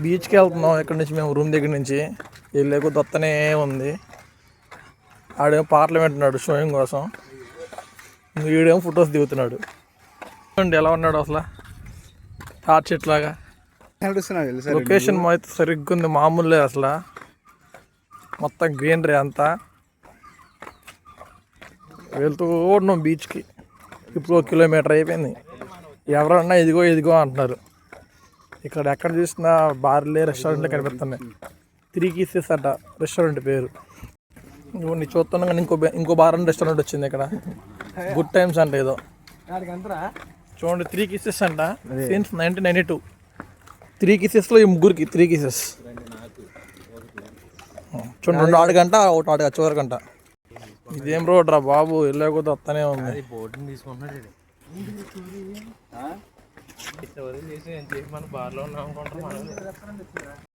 బీచ్కి వెళ్తున్నాం ఇక్కడ నుంచి మేము రూమ్ దగ్గర నుంచి వెళ్ళేకు దొత్తనే ఉంది. ఆడేమో పాటలు వింటున్నాడు షోయింగ్ కోసం, వీడేమో ఫొటోస్ దిగుతున్నాడు. ఎలా ఉన్నాడు అసలు తాటి చెట్లాగా. లొకేషన్ అయితే సరిగ్గా ఉంది, మామూలు అసలు మొత్తం గ్రీనరీ అంతా. వెళ్తూ ఉన్నాం బీచ్కి. ఇప్పుడు 1 కిలోమీటర్ అయిపోయింది. ఎవరన్నా ఇదిగో ఇదిగో అంటున్నారు. ఇక్కడ ఎక్కడ చూసినా బార్లే రెస్టారెంట్లు కనిపిస్తున్నాయి. 3 Keys అట రెస్టారెంట్ పేరు. నీ చూస్తున్నా కానీ ఇంకో బార్ అండ్ రెస్టారెంట్ వచ్చింది ఇక్కడ, గుడ్ టైమ్స్ అంట ఏదో. చూడండి 3 Keys అంట, సిన్స్ 1992. 3 Keysలో ఈ ముగ్గురికి 3 Keys. చూడండి 2 ఆడుగంట, 1 ఆడుగ చివరికంట. ఇదేం రోడ్ రా బాబు, వెళ్ళే కొద్ది వస్తానే ఉంది. తీసుకుంటున్నాడు.